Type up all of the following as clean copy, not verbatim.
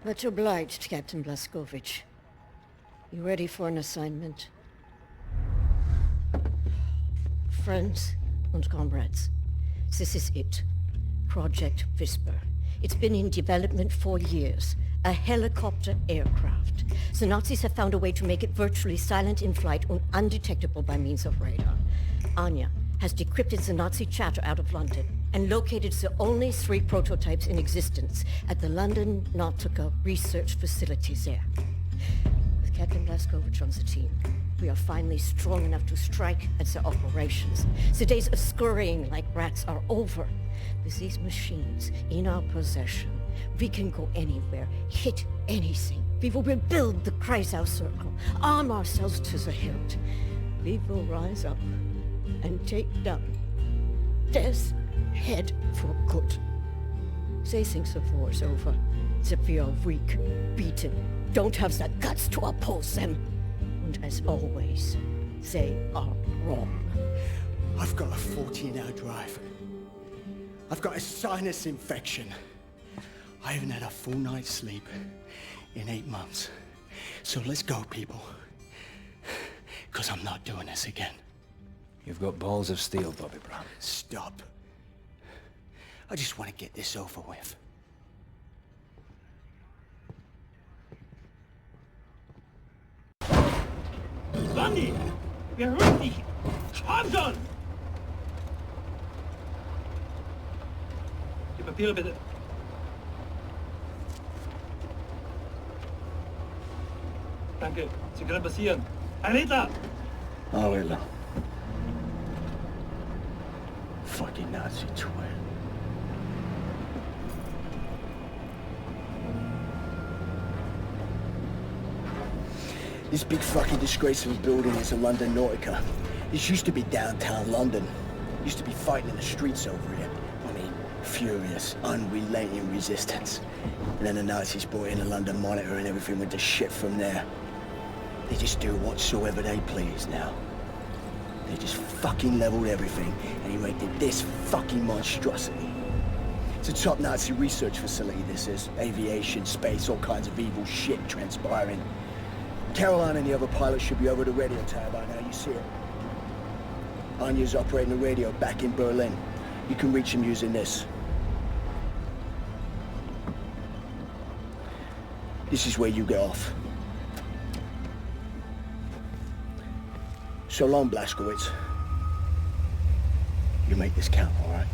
Much obliged, Captain Blazkowicz. You ready for an assignment? Friends and comrades, this is it. Project Whisper. It's been in development for years. A helicopter aircraft. The Nazis have found a way to make it virtually silent in flight and undetectable by means of radar. Anya has decrypted the Nazi chatter out of London and located the only 3 prototypes in existence at the London Nautica research facilities there. With Captain Blazkowicz on the team, we are finally strong enough to strike at their operations. The days of scurrying like rats are over. With these machines in our possession, we can go anywhere, hit anything. We will rebuild the Kreisau Circle, arm ourselves to the hilt. We will rise up and take down Death's Head for good. They think the war's over, that we are weak, beaten, don't have the guts to oppose them. And as always, they are wrong. I've got a 14-hour drive. I've got a sinus infection. I haven't had a full night's sleep in 8 months. So let's go, people. Because I'm not doing this again. You've got balls of steel, Bobby Brown. Stop. I just want to get this over with. Bundy! Wir hören dich! Schwamm schon! Die Papiere bitte. Danke, Sie können passieren. Ein Liter! Oh, Hitler. Fucking Nazi twin. This big fucking disgrace of a building is the London Nautica. This used to be downtown London. Used to be fighting in the streets over here. I mean, furious, unrelenting resistance. And then the Nazis brought in the London Monitor and everything went to shit from there. They just do whatsoever they please now. They just fucking leveled everything and erected this fucking monstrosity. It's a top Nazi research facility, this is. Aviation, space, all kinds of evil shit transpiring. Caroline and the other pilots should be over the radio tower by now, you see it. Anya's operating the radio back in Berlin. You can reach him using this. This is where you get off. So long, Blazkowicz. You make this count, all right?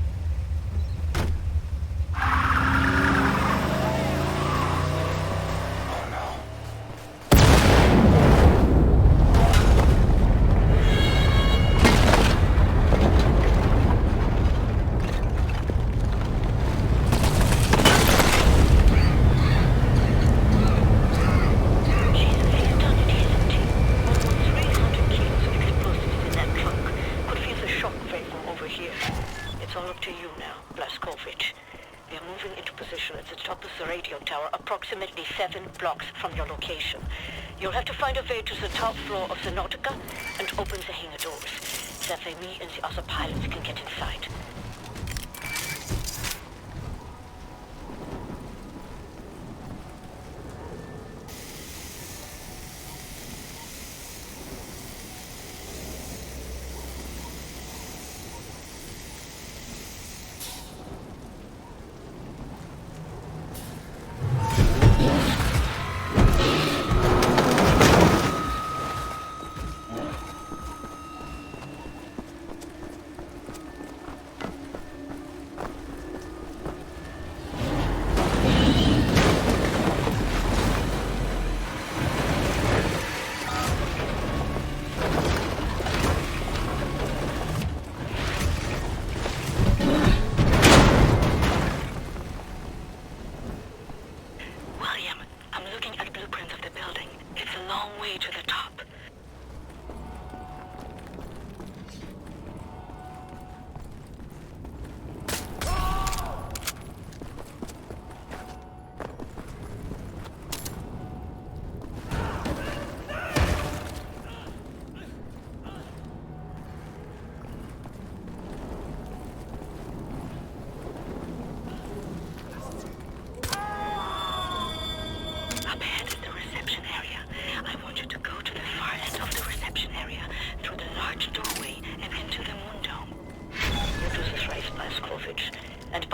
Approximately 7 blocks from your location. You'll have to find a way to the top floor of the Nautica and open the hangar doors. That way me and the other pilots can get inside.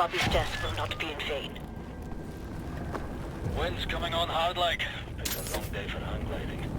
Bobby's death will not be in vain. Wind's coming on hard like. It's a long day for hang gliding.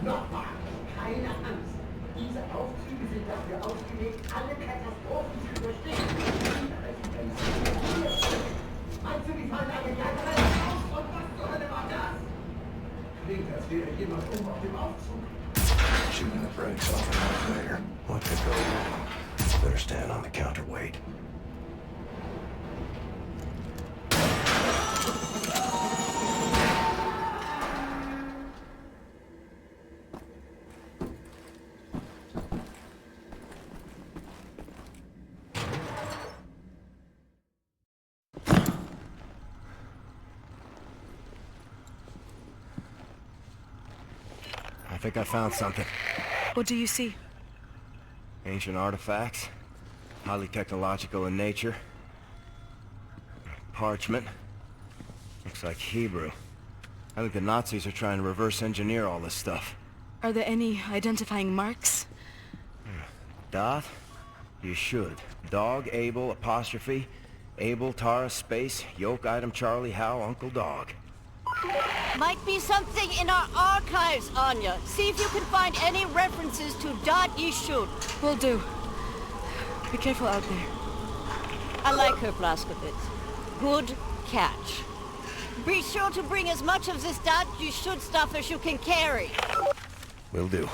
Nochmal, keine Angst. Diese Aufzüge sind dafür ausgelegt, alle Katastrophen zu überstehen. Meinst du, die fallen alle generell aus? Und was zur Hölle war das? Klingt, als wäre jemand auf dem Aufzug. Shooting the brakes off an elevator. What could go wrong? Better stand on the counterweight. I think I found something. What do you see? Ancient artifacts. Highly technological in nature. Parchment. Looks like Hebrew. I think the Nazis are trying to reverse engineer all this stuff. Are there any identifying marks? Dot? You should. Dog, Abel, apostrophe. Abel, Tara, space, yoke, item, Charlie, Hal, Uncle Dog. Might be something in our archives, Anya. See if you can find any references to Dot Yishud. Will do. Be careful out there. I like her, Blazkowicz. Good catch. Be sure to bring as much of this Dot Yishud stuff as you can carry. Will do.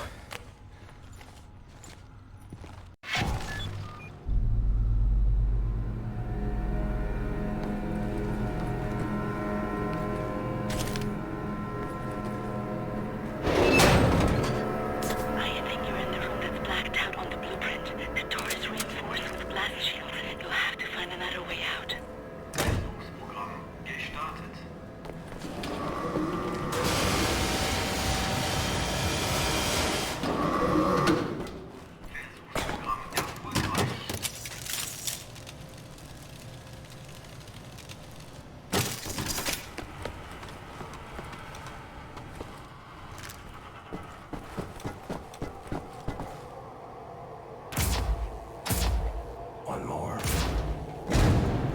One more.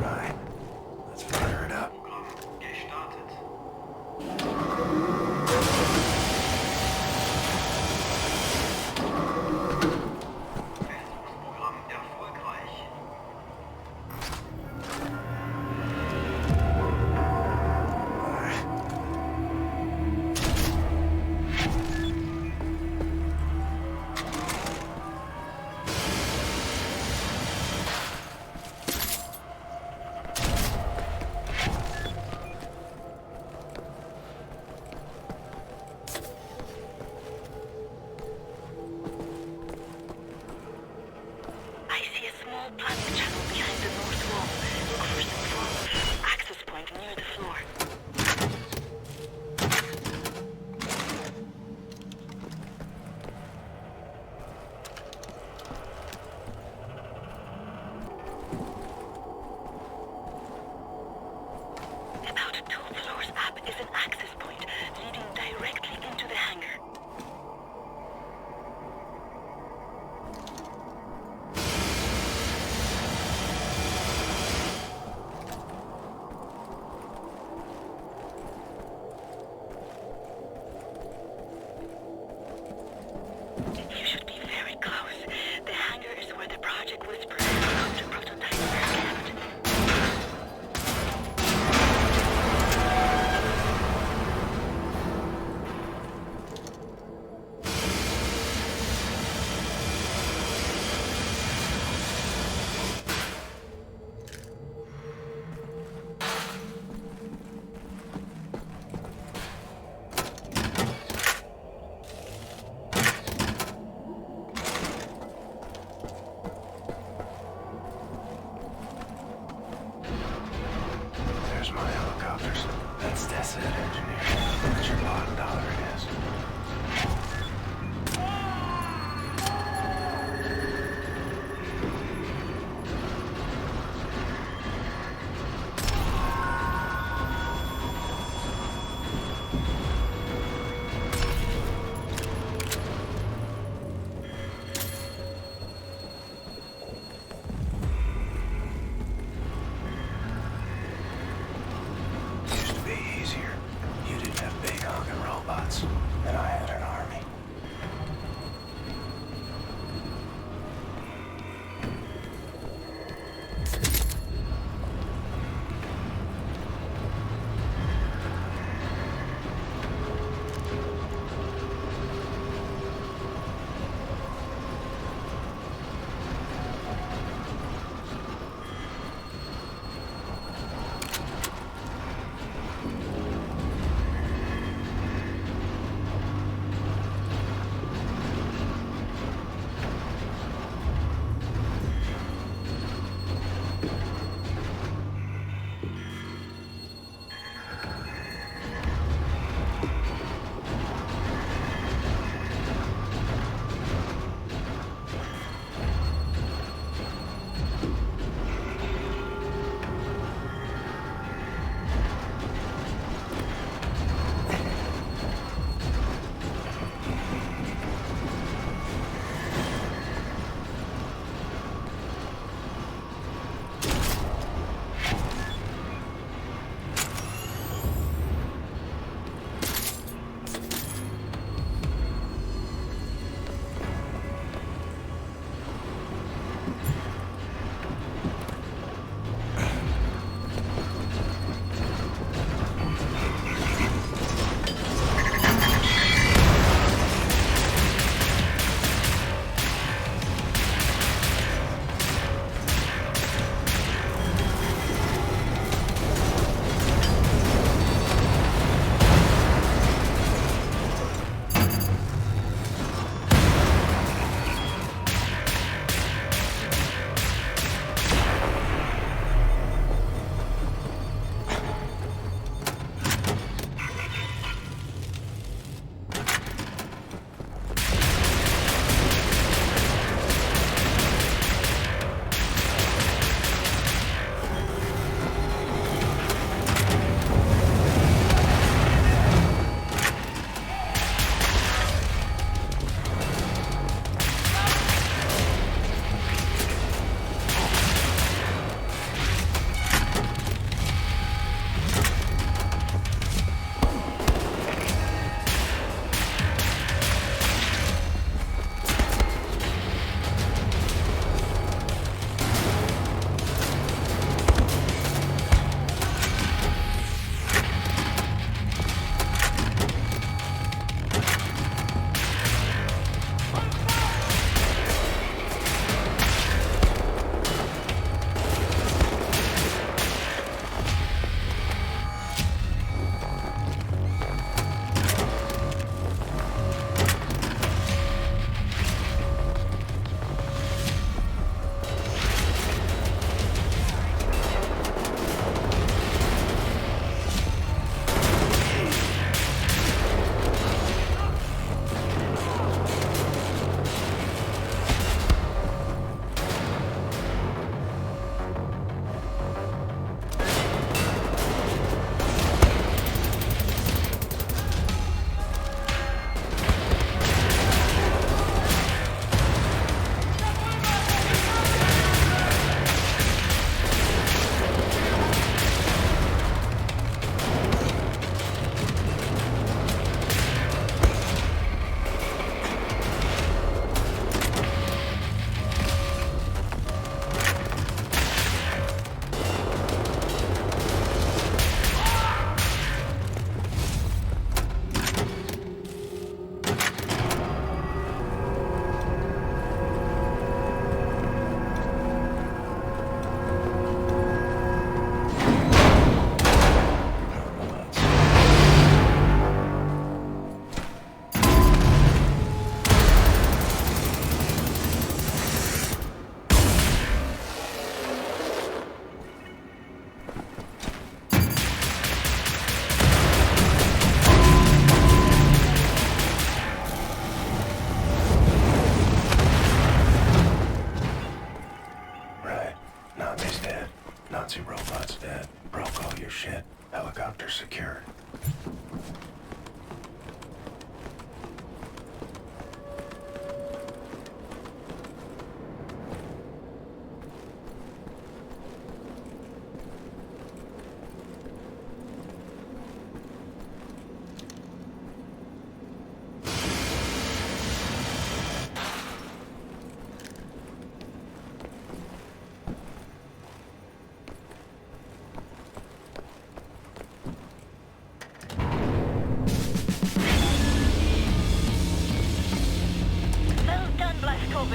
Right. Let's fire it up. And I had an army.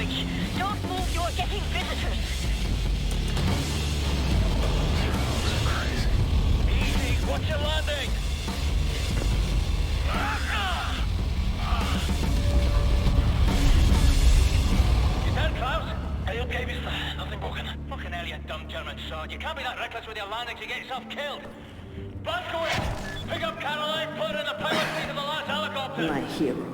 Blazkowicz. Don't move, you're getting visitors. Easy, watch your landing! You dead, Klaus? Are you okay, mister? Nothing broken. Fucking hell, you dumb German sod. You can't be that reckless with your landings, you get yourself killed. Blazkowicz! Pick up Caroline, put her in the pilot seat of the last helicopter! My hero.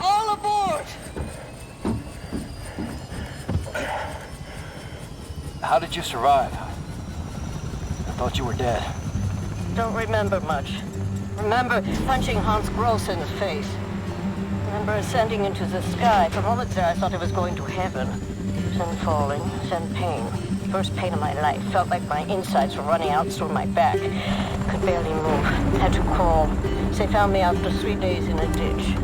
All aboard! How did you survive? I thought you were dead. Don't remember much. Remember punching Hans Gross in the face. Remember ascending into the sky. For moments there I thought I was going to heaven. Then falling, then pain. First pain of my life. Felt like my insides were running out through my back. Could barely move. Had to crawl. They found me after 3 days in a ditch.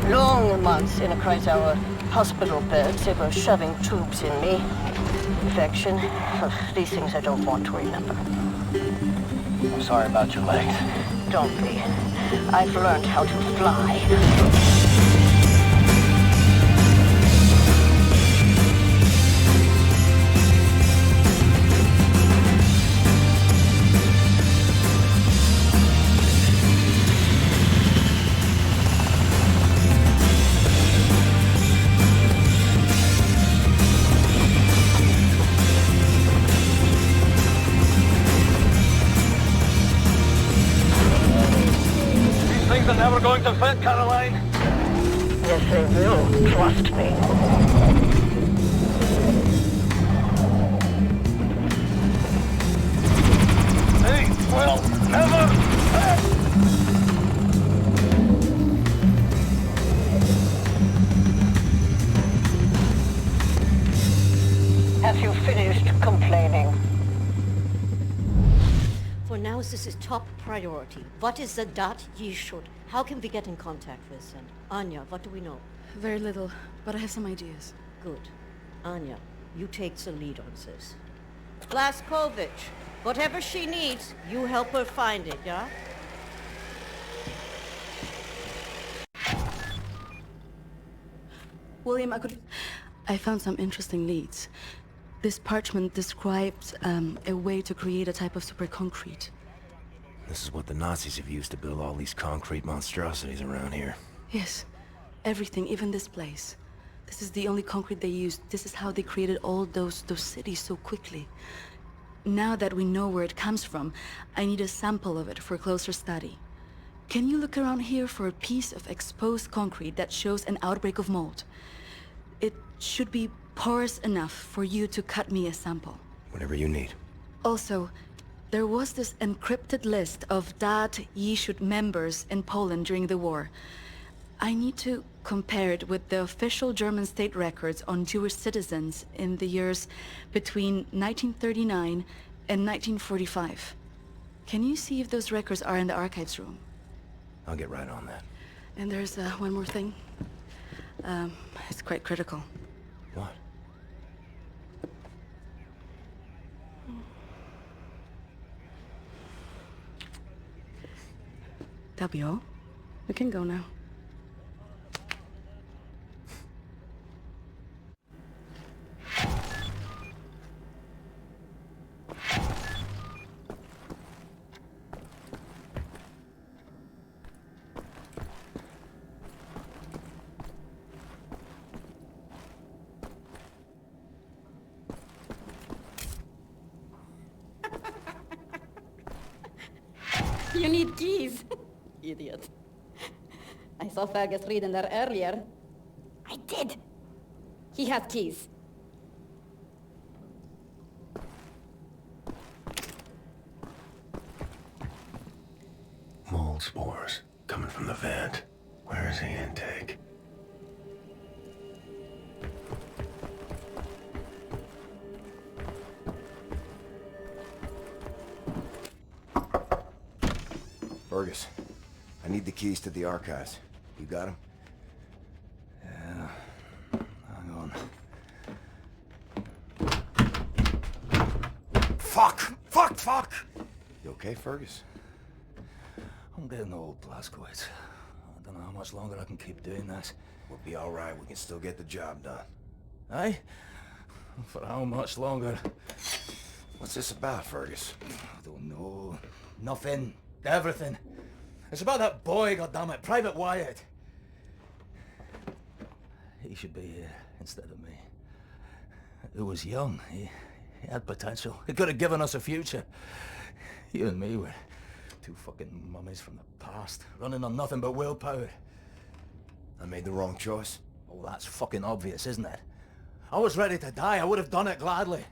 Long months in a Kreisauer hospital bed. They were shoving tubes in me. Infection. Ugh, these things I don't want to remember. I'm sorry about your legs. Don't be. I've learned how to fly. Things are never going to fit, Caroline. Yes, they will. Trust me. They will never fit! Have you finished complaining? For now, this is top priority. What is the dot ye should? How can we get in contact with them? Anya, what do we know? Very little, but I have some ideas. Good. Anya, you take the lead on this. Blazkowicz, whatever she needs, you help her find it, yeah? William, I found some interesting leads. This parchment describes a way to create a type of super concrete. This is what the Nazis have used to build all these concrete monstrosities around here. Yes, everything, even this place. This is the only concrete they used. This is how they created all those cities so quickly. Now that we know where it comes from, I need a sample of it for closer study. Can you look around here for a piece of exposed concrete that shows an outbreak of mold? It should be porous enough for you to cut me a sample. Whatever you need. Also, there was this encrypted list of Dat Yeshut members in Poland during the war. I need to compare it with the official German state records on Jewish citizens in the years between 1939 and 1945. Can you see if those records are in the archives room? I'll get right on that. And there's one more thing. It's quite critical. What? That'll be all. We can go now. You need keys. Idiot. I saw Fergus reading there earlier. I did. He has keys. Mold spores coming from the vent. Where's the intake? Fergus, I need the keys to the archives. You got them? Yeah. Hang on. Fuck! You okay, Fergus? I'm getting old, Blazkowicz. I don't know how much longer I can keep doing this. We'll be all right. We can still get the job done. Aye? For how much longer? What's this about, Fergus? I don't know. Nothing. Everything. It's about that boy, goddammit, Private Wyatt. He should be here instead of me. He was young. He had potential. He could have given us a future. You and me were two fucking mummies from the past, running on nothing but willpower. I made the wrong choice. Oh, that's fucking obvious, isn't it? I was ready to die. I would have done it gladly.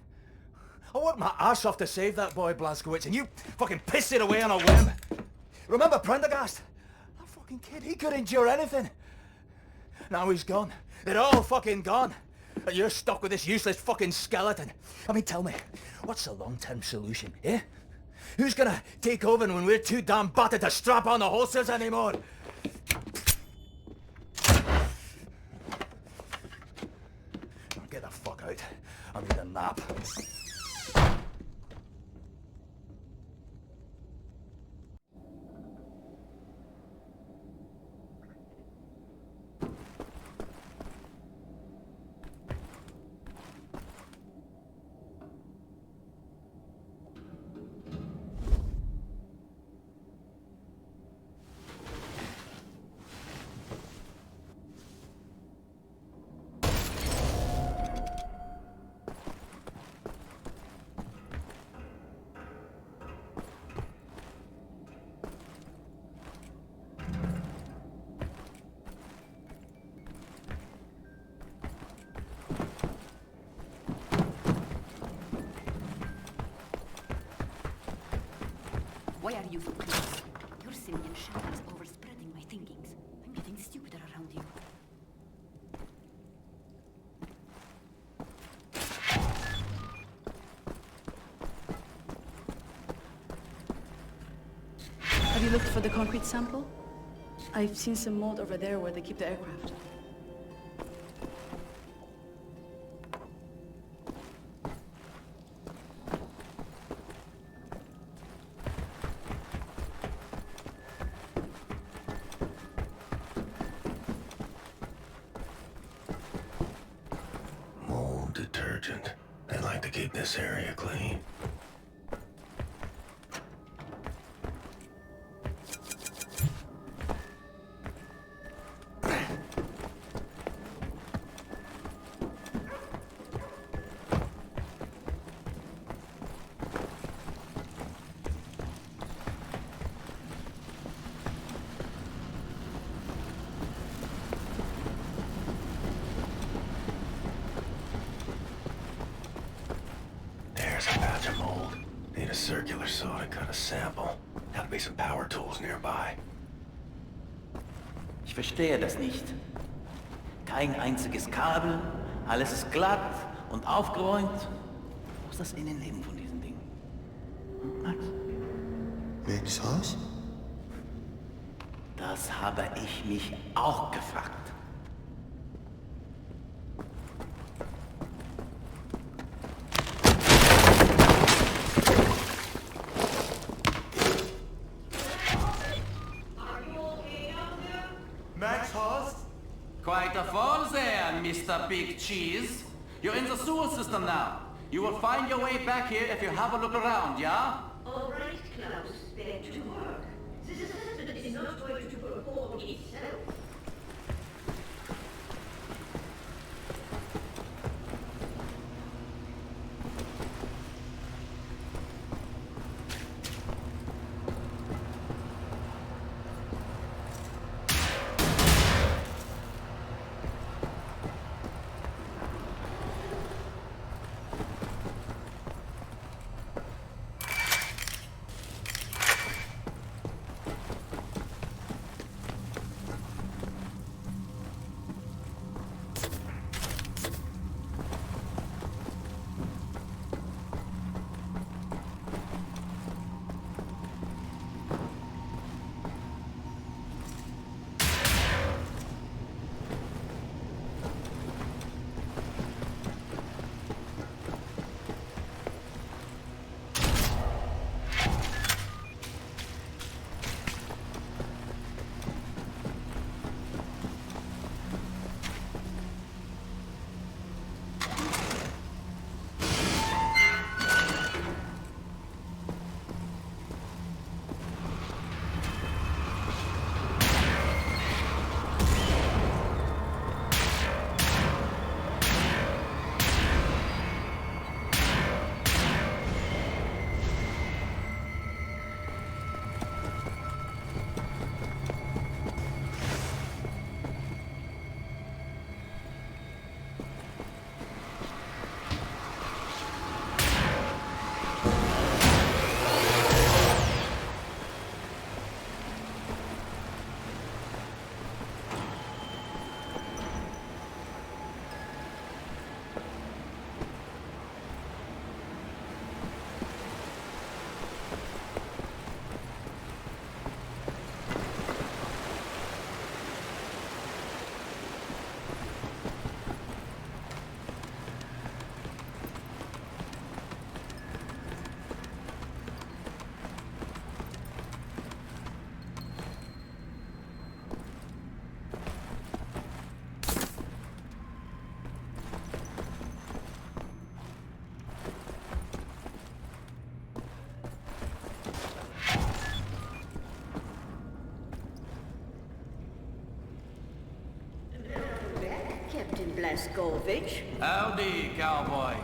I worked my ass off to save that boy, Blazkowicz, and you fucking pissed it away on a whim. Remember Prendergast? That fucking kid, he could endure anything. Now he's gone. They're all fucking gone. And you're stuck with this useless fucking skeleton. I mean, tell me, what's the long-term solution, eh? Who's gonna take over when we're too damn battered to strap on the holsters anymore? Get the fuck out. I need a nap. Why are you so close? Your simian shadow is overspreading my thinkings. I'm getting stupider around you. Have you looked for the concrete sample? I've seen some mold over there where they keep the aircraft. Mold detergent. They like to keep this area clean. Circular saw to cut a sample. Have to be some power tools nearby. Ich verstehe das nicht. Kein einziges Kabel, alles ist glatt und aufgeräumt. Wo ist das Innenleben von diesem Ding? Hm, Max? Welches Haus? Das habe ich mich auch gefragt. Quite a fall there, Mr. Big Cheese. You're in the sewer system now. You will find your way back here if you have a look around, yeah? All right, Klaus, back to work. This assessment is not going to perform itself. Blazkowicz. Howdy, cowboy.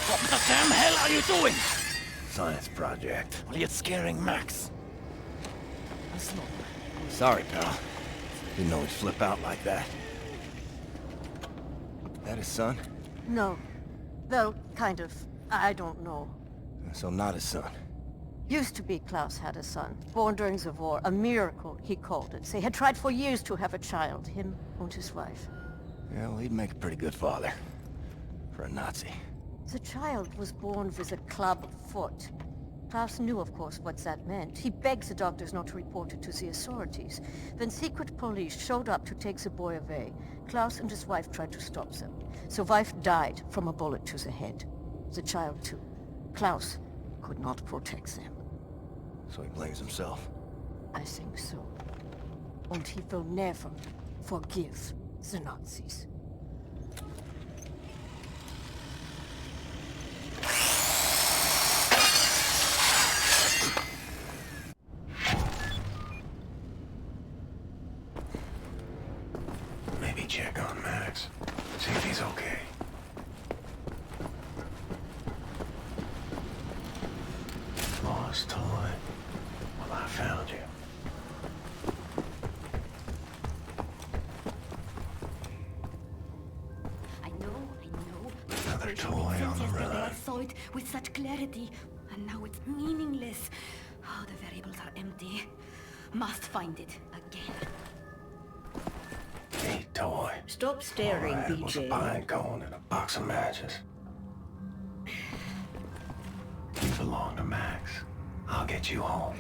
What the damn hell are you doing? Science project. Well, you're scaring Max. That's not... Sorry, pal. Didn't know he'd flip out like that. That his son? No. Well, kind of. I don't know. So not his son. Used to be Klaus had a son, born during the war. A miracle, he called it. They had tried for years to have a child, him and his wife. Yeah, well, he'd make a pretty good father. For a Nazi. The child was born with a club foot. Klaus knew, of course, what that meant. He begged the doctors not to report it to the authorities. When secret police showed up to take the boy away, Klaus and his wife tried to stop them. The wife died from a bullet to the head. The child, too. Klaus could not protect them. So he blames himself. I think so. And he will never forgive the Nazis. Maybe check on Max. See if he's okay. Lost toy. Well, I found you. I know. Another toy on the run. I saw it with such clarity, and now it's meaningless. Oh, the variables are empty. Must find it again. Neat toy. Stop staring, All right, was a BJ. pine cone and a box of matches. You belong to Max. I'll get you home.